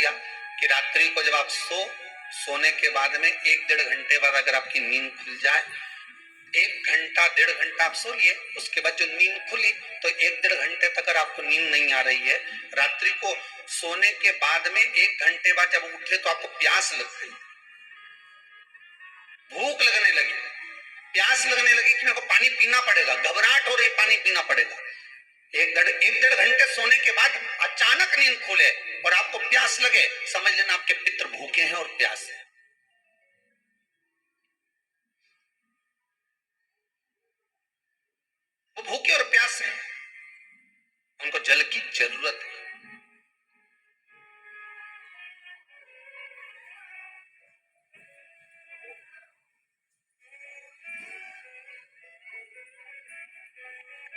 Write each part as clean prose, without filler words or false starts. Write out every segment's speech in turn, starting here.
दिया कि रात्रि को जब आप सोने के बाद में 1-1.5 घंटे बाद अगर आपकी नींद खुल जाए, 1 घंटा 1.5 घंटा आप सो लिए, उसके बाद जो नींद खुली तो 1-1.5 घंटे तक अगर आपको नींद नहीं आ रही है, रात्रि को सोने के बाद में 1 घंटे बाद जब उठे तो आपको प्यास लग गई, भूख लगने लगी, प्यास लगने लगी कि मेरे को पानी पीना पड़ेगा, घबराहट हो रही, पानी पीना पड़ेगा। 1-1.5 घंटे सोने के बाद अचानक नींद खुले और आपको प्यास लगे, समझ लेना आपके पितर भूखे हैं और प्यास है। वो भूखे और प्यास है, उनको जल की जरूरत है।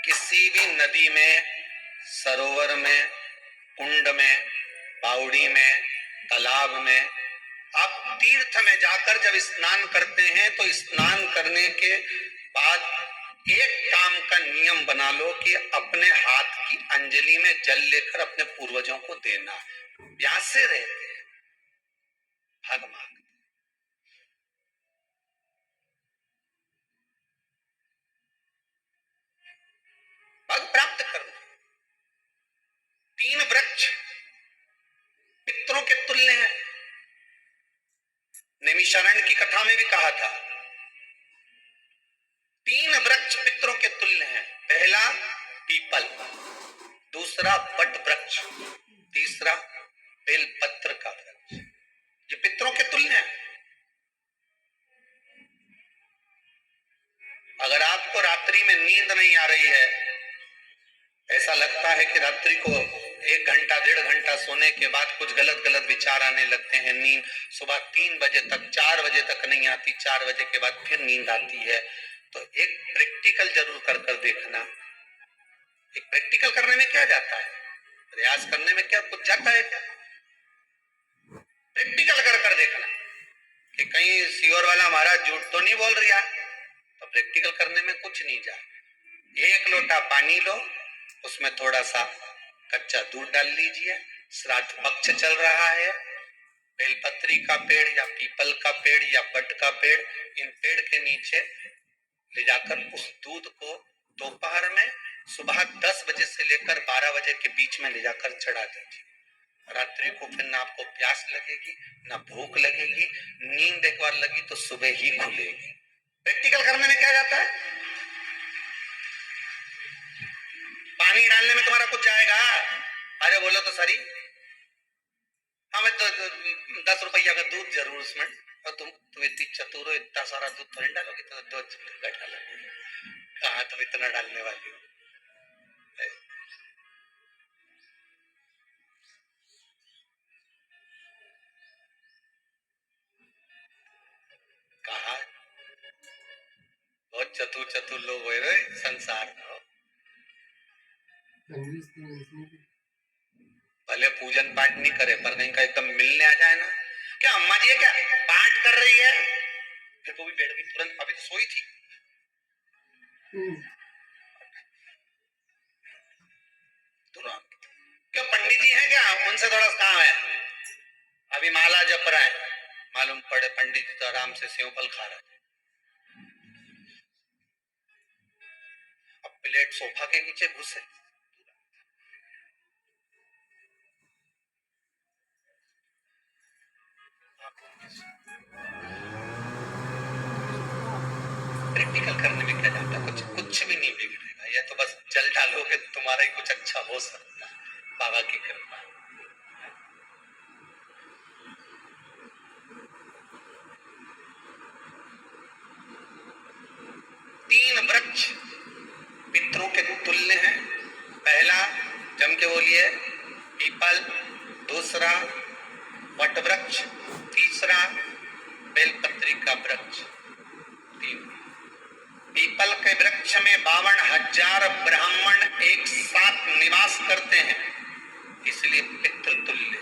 किसी भी नदी में, सरोवर में, कुंड में, बावड़ी में, तालाब में, आप तीर्थ में जाकर जब स्नान करते हैं तो स्नान करने के बाद एक काम का नियम बना लो कि अपने हाथ की अंजलि में जल लेकर अपने पूर्वजों को देना। प्यासे रहते हैं, भाग मांगते, भाग प्राप्त करना। 3 वृक्ष पितरों के तुल्य हैं। नैमिषारण्य की कथा में भी कहा था 3 वृक्ष पितरों के तुल्य हैं। पहला पीपल, दूसरा वट वृक्ष, तीसरा बेलपत्र का वृक्ष। ये पितरों के तुल्य हैं। अगर आपको रात्रि में नींद नहीं आ रही है, ऐसा लगता है कि रात्रि को 1 घंटा 1.5 घंटा सोने के बाद कुछ गलत गलत विचार आने लगते हैं, नींद सुबह 3 बजे तक 4 बजे तक नहीं आती, 4 बजे के बाद फिर नींद आती है, तो एक प्रैक्टिकल जरूर कर कर देखना। एक प्रैक्टिकल करने में क्या जाता है, प्रयास करने में क्या कुछ जाता है क्या? प्रैक्टिकल कर कर देखना कि कहीं सियोर वाला महाराज झूठ तो नहीं बोल रहा, तो प्रैक्टिकल करने में कुछ नहीं जाए। 1 लोटा पानी लो, उसमें थोड़ा सा कच्चा दूध डाल लीजिए, श्राद्ध पक्ष चल रहा है, बेलपत्री का पेड़ या पीपल का पेड़ या बट का पेड़, इन पेड़ के नीचे ले जाकर उस दूध को दोपहर में सुबह 10 बजे से लेकर 12 बजे के बीच में ले जाकर चढ़ा दीजिए। रात्रि को फिर ना आपको प्यास लगेगी, ना भूख लगेगी, नींद एक बार लगी तो सुबह ही खुलेगी। प्रैक्टिकल करने में क्या जाता है? पानी डालने में तुम्हारा कुछ जाएगा? अरे बोलो तो सही, हमें तो 10 रुपया का दूध जरूर उसमें, और तुम इतनी चतुर हो, इतना सारा दूध थोड़ी डालोगे, तो 2 चम्मच डालोगे। कहाँ तुम इतना डालने वाली हो? कहा बहुत चतुर चतुर लोग हो रहे संसार में। भले पूजन पाठ नहीं करे, पर कहीं का एकदम मिलने आ जाए ना, क्या अम्मा जी है क्या पाठ कर रही है, फिर वो भी बैठ गई तुरंत, अभी तो सोई थी। तुरंत क्या पंडित जी है क्या, उनसे थोड़ा काम है, अभी माला जप रहा है, मालूम पड़े पंडित जी तो आराम से सेव फल खा रहा है। अब प्लेट सोफा के नीचे घुसे, प्रैक्टिकल करने में क्या जाता है? कुछ भी नहीं बिगड़ेगा, या तो बस जल डालोगे तो तुम्हारा ही कुछ अच्छा हो सकता है, बाबा की कृपा। तीन वृक्ष पितरों के तुल्य हैं। पहला जम के बोलिए पीपल, दूसरा वट वृक्ष, तीसरा बेलपत्री का वृक्ष। पीपल के वृक्ष में 52,000 ब्राह्मण एक साथ निवास करते हैं, इसलिए पितृतुल्य।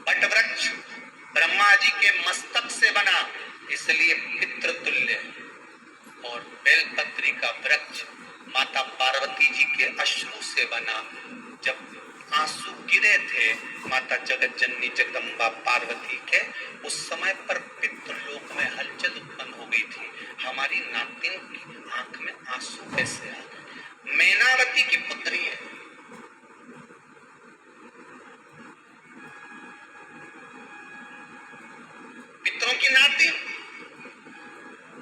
वट वृक्ष ब्रह्मा जी के मस्तक से बना, इसलिए पितृतुल्य। और बेलपत्री का वृक्ष माता पार्वती जी के अश्रु से बना, जब आंसू गिरे थे माता जगत जननी जगदम्बा पार्वती के, उस समय पर पितृलोक में हलचल उत्पन्न हो गई थी। हमारी नातिन की आंख में आंसू कैसे आ गए? मैनावती की पुत्री है, पितरों की नातिन,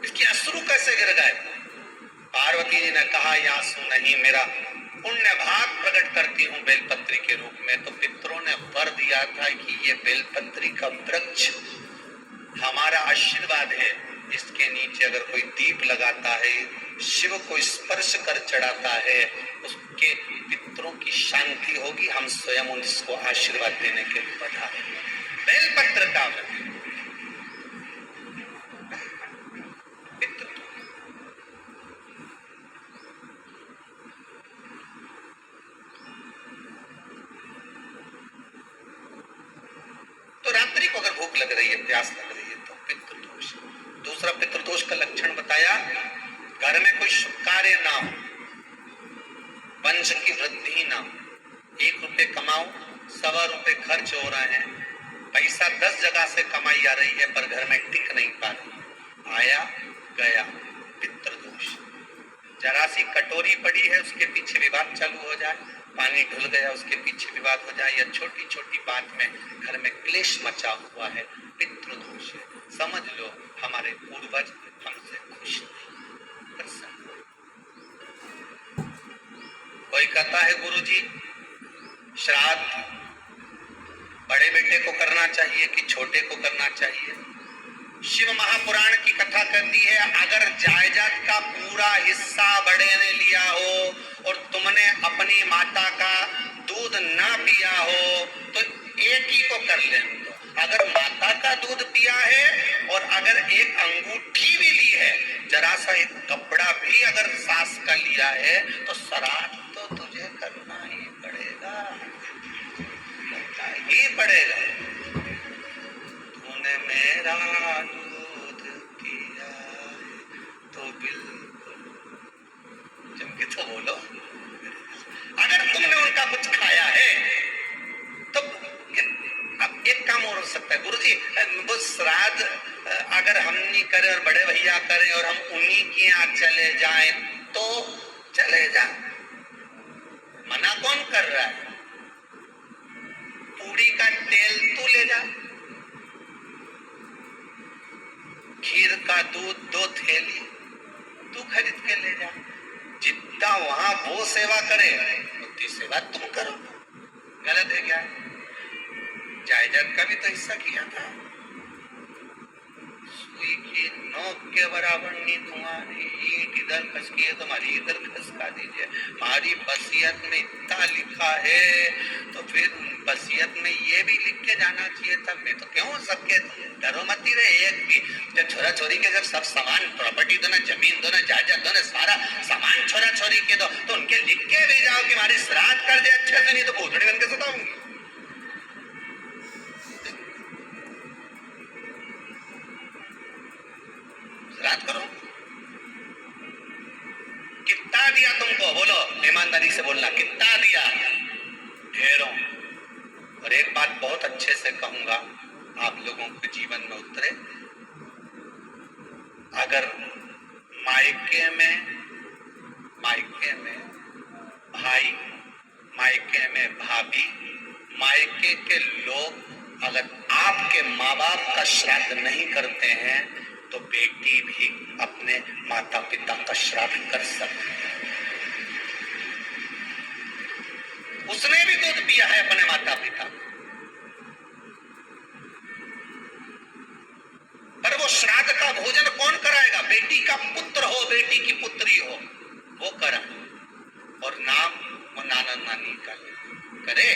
इसकी अश्रु कैसे गिर गए? पार्वती जी ने कहा ये आंसू नहीं, मेरा पुण्य भाग प्रकट करती हूँ बेलपत्री के रूप में। तो पितरों ने वर दिया था कि ये बेलपत्री का वृक्ष हमारा आशीर्वाद है, इसके नीचे अगर कोई दीप लगाता है, शिव को स्पर्श कर चढ़ाता है, उसके पितरों की शांति होगी। हम स्वयं उसको आशीर्वाद देने के लिए पधारे। बेलपत्र का व्रत, तो रात्रि को अगर भूख लग रही है, प्यास लग रही है, तो पितृदोष। दूसरा पितृदोष का लक्षण बताया, घर में कोई शुभ कार्य ना हो, वंश की वृद्धि ना हो। 1 रुपए कमाओ, 1.25 रुपए खर्च हो रहे हैं, पैसा 10 जगह से कमाई आ रही है पर घर में टिक नहीं पा रही, आया गया, पितृदोष। जरा सी कटोरी पड़ी है, उसके पीछे विवाद चालू हो जाए, पानी ढुल गया, उसके पीछे विवाद हो जाए, या छोटी छोटी बात में घर में क्लेश मचा हुआ है, पितृदोष है। समझ लो हमारे पूर्वज हमसे खुश नहीं, प्रसन्न। कोई कहता है गुरुजी श्राद्ध बड़े बेटे को करना चाहिए कि छोटे को करना चाहिए? शिव महापुराण की कथा कहती है, अगर जायदाद का पूरा हिस्सा बड़े ने लिया हो और तुमने अपनी माता का दूध ना पिया हो तो एक ही को कर लेने दो। अगर माता का दूध पिया है और अगर एक अंगूठी भी ली है, जरा सा एक कपड़ा भी अगर सास का लिया है, तो श्राद्ध तो तुझे करना ही पड़ेगा, करना ही पड़ेगा। तूने मेरा दूध पिया है तो बिल्कुल, चमके तो बोलो। अगर तुमने उनका कुछ खाया है तो अब एक काम और हो सकता है, गुरुजी वो श्राद्ध अगर हम नहीं करें और बड़े भैया करें और हम उन्हीं के यहाँ चले जाएं तो चले जाएं, मना कौन कर रहा है? पूरी का तेल तू ले जा, खीर का दूध 2 थैली तू खरीद के ले जा, जितना वहां वो सेवा करे उतनी सेवा तुम करो। गलत है क्या? जायदाद का भी तो हिस्सा किया था। सुई की नोक के बराबर नहीं तुम्हारी ईंट इधर खसकी है, तुम्हारी इधर खसका दीजिए। हमारी बसियत में इतना लिखा है तो फिर बसियत में ये भी लिख के जाना चाहिए था। मैं तो क्यों सबके डरो मत ही रहे, एक भी जब छोरा छोरी के जब सब सामान प्रॉपर्टी दो ना, जमीन दो ना, जायदाद दो ना, सारा सामान छोरा छोरी के दो, तो उनके लिख के भी जाओ कि हमारी श्राद्ध कर दे अच्छे से, नहीं तो भूतड़ी बन के सताऊंगी। श्राद्ध करो। कितना दिया तुमको? बोलो ईमानदारी से बोलना, कितना दिया? ढेरों। और एक बात बहुत अच्छे से कहूंगा, आप लोगों के जीवन में उतरे। अगर मायके में भाई, मायके में भाभी, मायके के लोग अगर आपके माँ बाप का श्राद्ध नहीं करते हैं तो बेटी भी अपने माता पिता का श्राद्ध कर सकती है। उसने भी दूध पिया है अपने माता पिता, पर वो श्राद्ध का भोजन कौन कराएगा? बेटी का पुत्र हो, बेटी की पुत्री हो, वो करा। और नाम वो नाना नानी का करे।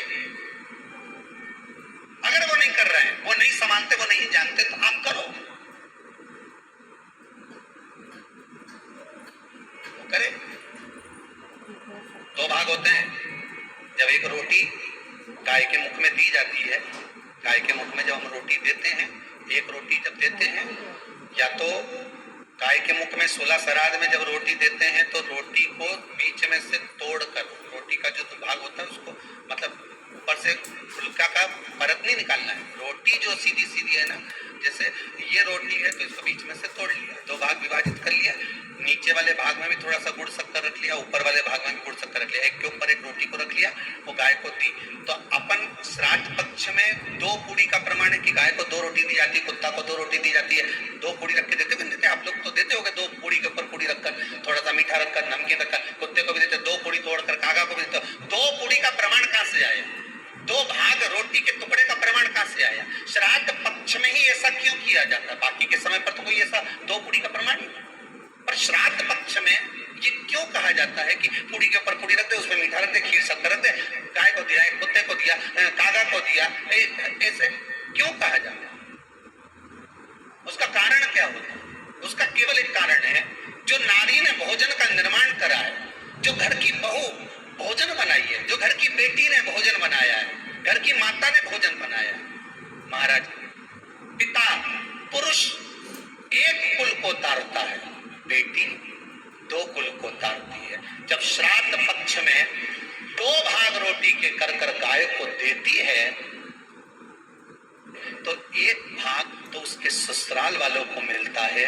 अगर वो नहीं कर रहे हैं, वो नहीं समझते, वो नहीं जानते, तो आप करो, वो करे। 2 भाग होते हैं। जब एक रोटी गाय के मुख में दी जाती है, गाय के मुख में जब हम रोटी देते हैं, एक रोटी जब देते हैं, या तो गाय के मुख में 16 श्राद्ध में जब रोटी देते हैं तो रोटी को बीच में से तोड़कर, रोटी का जो भाग होता है उसको मतलब ऊपर से फुलका का परत नहीं निकालना है। रोटी जो सीधी सीधी है ना, जैसे ये रोटी है तो इसको बीच में से तोड़ लिया, दो भाग विभाजित कर लिया, नीचे वाले भाग में भी थोड़ा सा गुड़ शक्कर रख लिया, ऊपर वाले भाग में भी गुड़ शक्कर रख लिया, एक के ऊपर एक रोटी को रख लिया, वो गाय को दी। तो अपन श्राद्ध पक्ष में 2 पूड़ी का प्रमाण है कि गाय को 2 रोटी दी जाती है, कुत्ता को 2 रोटी दी जाती है। 2 पूड़ी रख के देते देते आप लोग तो देते होगे, 2 पूड़ी के ऊपर पूड़ी रखकर, थोड़ा सा मीठा रखकर, नमकीन रखकर, कुत्ते को भी देते, 2 पूड़ी तोड़कर कागा को भी देते। 2 पूड़ी का प्रमाण कहां से आया? 2 भाग रोटी के टुकड़े का प्रमाण कहां से आया? श्राद्ध पक्ष में ही ऐसा क्यों किया जाता है? बाकी के समय पर तो कोई ऐसा 2 पूड़ी का प्रमाण नहीं, पर श्राद्ध पक्ष में ये क्यों कहा जाता है कि पूड़ी के ऊपर पूड़ी रख दे, उसमें मीठा रख दे, खीर शक्कर रख दे, गाय को दिया, कुत्ते को दिया, कागा को दिया, ऐसे क्यों कहा जाता है? उसका कारण क्या होता है? उसका केवल एक कारण है, जो नारी ने भोजन का निर्माण करा है, जो घर की बहू भोजन बनाई है, जो घर की बेटी ने भोजन बनाया है, घर की माता ने भोजन बनाया है। महाराज, पिता पुरुष एक कुल को तारता है, बेटी 2 कुल को तारती है। जब श्राद्ध पक्ष में 2 भाग रोटी के कर गाय को देती है, तो 1 भाग तो उसके ससुराल वालों को मिलता है,